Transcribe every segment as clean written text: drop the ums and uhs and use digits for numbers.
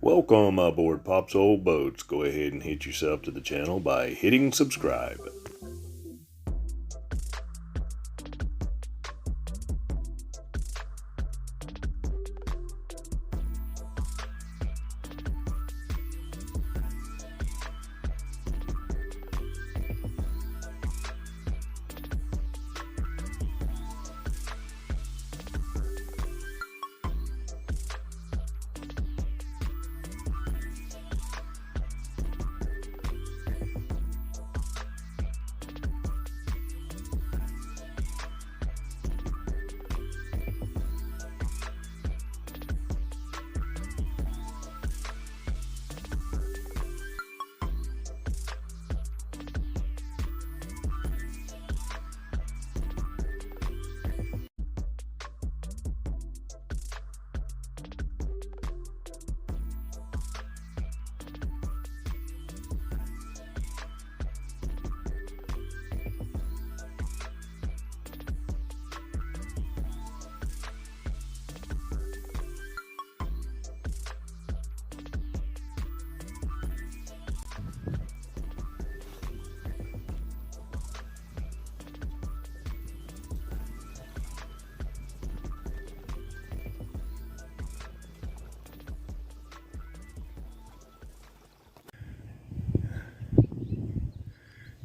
Welcome aboard Pop's Old Boats. Go ahead and hit yourself to the channel by hitting subscribe.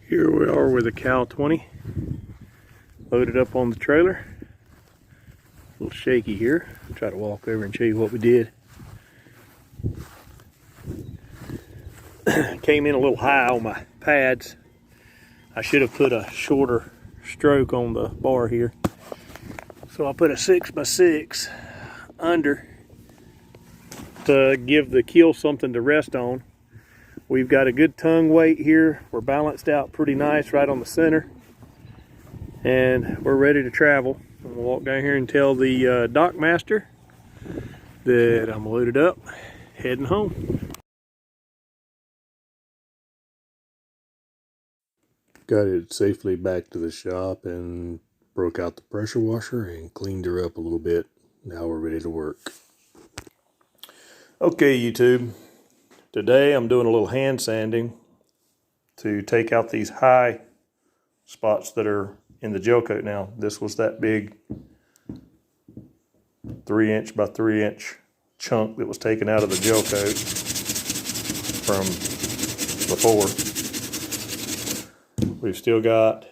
Here we are with a Cal 20 loaded up on the trailer. A little shaky here. I'll try to walk over and show you what we did. Came in a little high on my pads. I should have put a shorter stroke on the bar here. So I put a 6x6 under to give the keel something to rest on. We've got a good tongue weight here. We're balanced out pretty nice right on the center. And we're ready to travel. I'm gonna walk down here and tell the dock master that I'm loaded up, heading home. Got it safely back to the shop and broke out the pressure washer and cleaned her up a little bit. Now we're ready to work. Okay, YouTube. Today I'm doing a little hand sanding to take out these high spots that are in the Gelcoat. Now, this was that big 3" by 3" chunk that was taken out of the Gelcoat from before. We've still got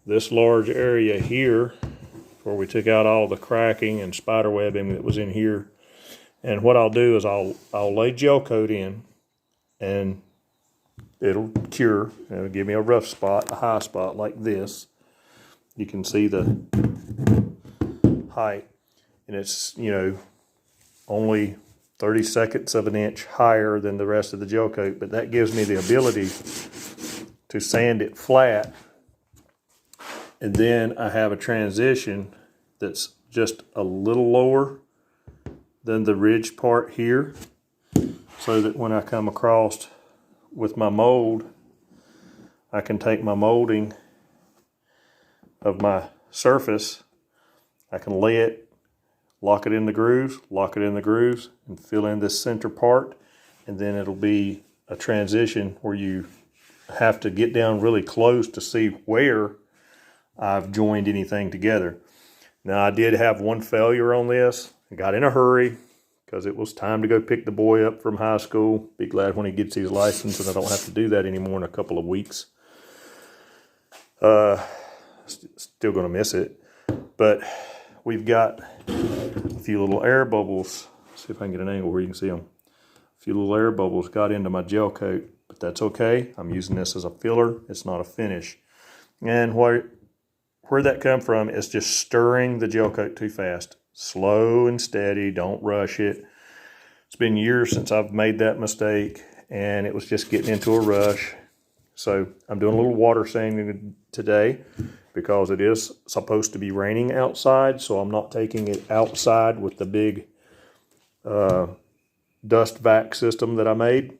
this large area here where we took out all the cracking and spider webbing that was in here. And what I'll do is I'll lay Gelcoat in, and it'll cure. It'll give me a rough spot, a high spot like this. You can see the height, and it's, you know, only 30/2 of an inch higher than the rest of the Gelcoat, but that gives me the ability to sand it flat. And then I have a transition that's just a little lower than the ridge part here, so that when I come across with my mold, I can take my molding of my surface, I can lay it, lock it in the grooves, and fill in this center part, and then it'll be a transition where you have to get down really close to see where I've joined anything together. Now, I did have one failure on this. I got in a hurry because it was time to go pick the boy up from high school. Be glad when he gets his license and I don't have to do that anymore in a couple of weeks. Still going to miss it. But we've got a few little air bubbles. Let's see if I can get an angle where you can see them. A few little air bubbles got into my Gelcoat, but that's okay. I'm using this as a filler. It's not a finish. And where that come from is just stirring the Gelcoat too fast. Slow and steady, don't rush it. It's been years since I've made that mistake, and it was just getting into a rush. So I'm doing a little water sanding today because it is supposed to be raining outside, so I'm not taking it outside with the big dust vac system that I made.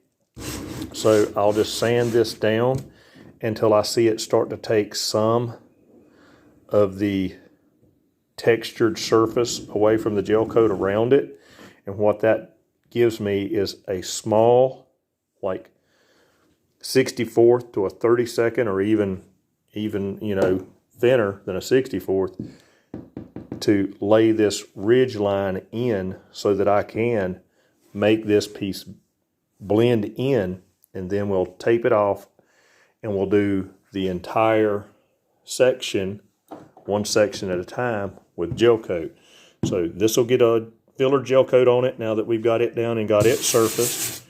So I'll just sand this down until I see it start to take some of the textured surface away from the Gelcoat around it. And what that gives me is a small, like 64th to a 32nd, or even thinner than a 64th, to lay this ridge line in so that I can make this piece blend in, and then we'll tape it off and we'll do the entire section, one section at a time, with gel coat. So this will get a filler gel coat on it now that we've got it down and got it surfaced.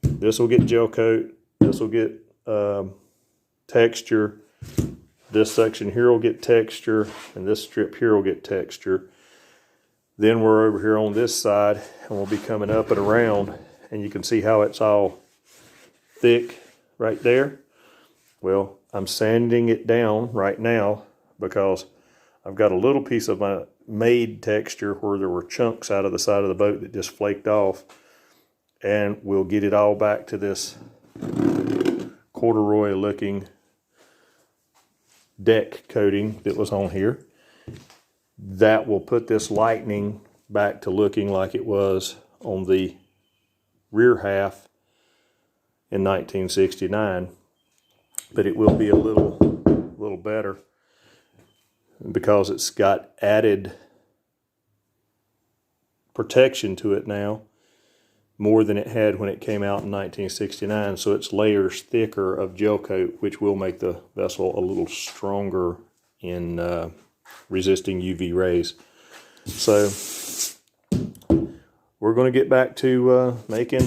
This will get gel coat. This will get texture. This section here will get texture, and this strip here will get texture. Then we're over here on this side, and we'll be coming up and around, and you can see how it's all thick right there. Well, I'm sanding it down right now because I've got a little piece of my made texture where there were chunks out of the side of the boat that just flaked off, and we'll get it all back to this corduroy looking deck coating that was on here. That will put this lightning back to looking like it was on the rear half in 1969, but it will be a little better because it's got added protection to it now, more than it had when it came out in 1969. So it's layers thicker of gel coat, which will make the vessel a little stronger in resisting UV rays. So we're going to get back to making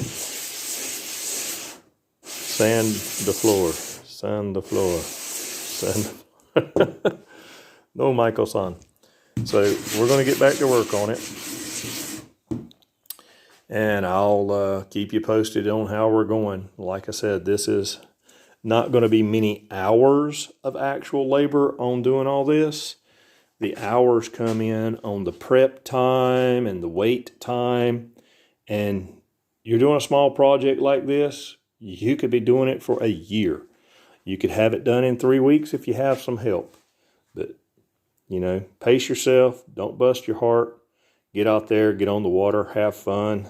sand the floor. No, Michael-san. So we're going to get back to work on it, and I'll keep you posted on how we're going. Like I said, this is not going to be many hours of actual labor on doing all this. The hours come in on the prep time and the wait time. And you're doing a small project like this, you could be doing it for a year. You could have it done in 3 weeks if you have some help. But, pace yourself. Don't bust your heart. Get out there, get on the water, have fun.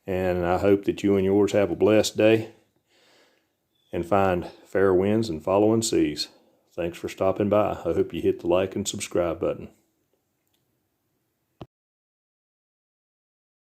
And I hope that you and yours have a blessed day and find fair winds and following seas. Thanks for stopping by. I hope you hit the like and subscribe button.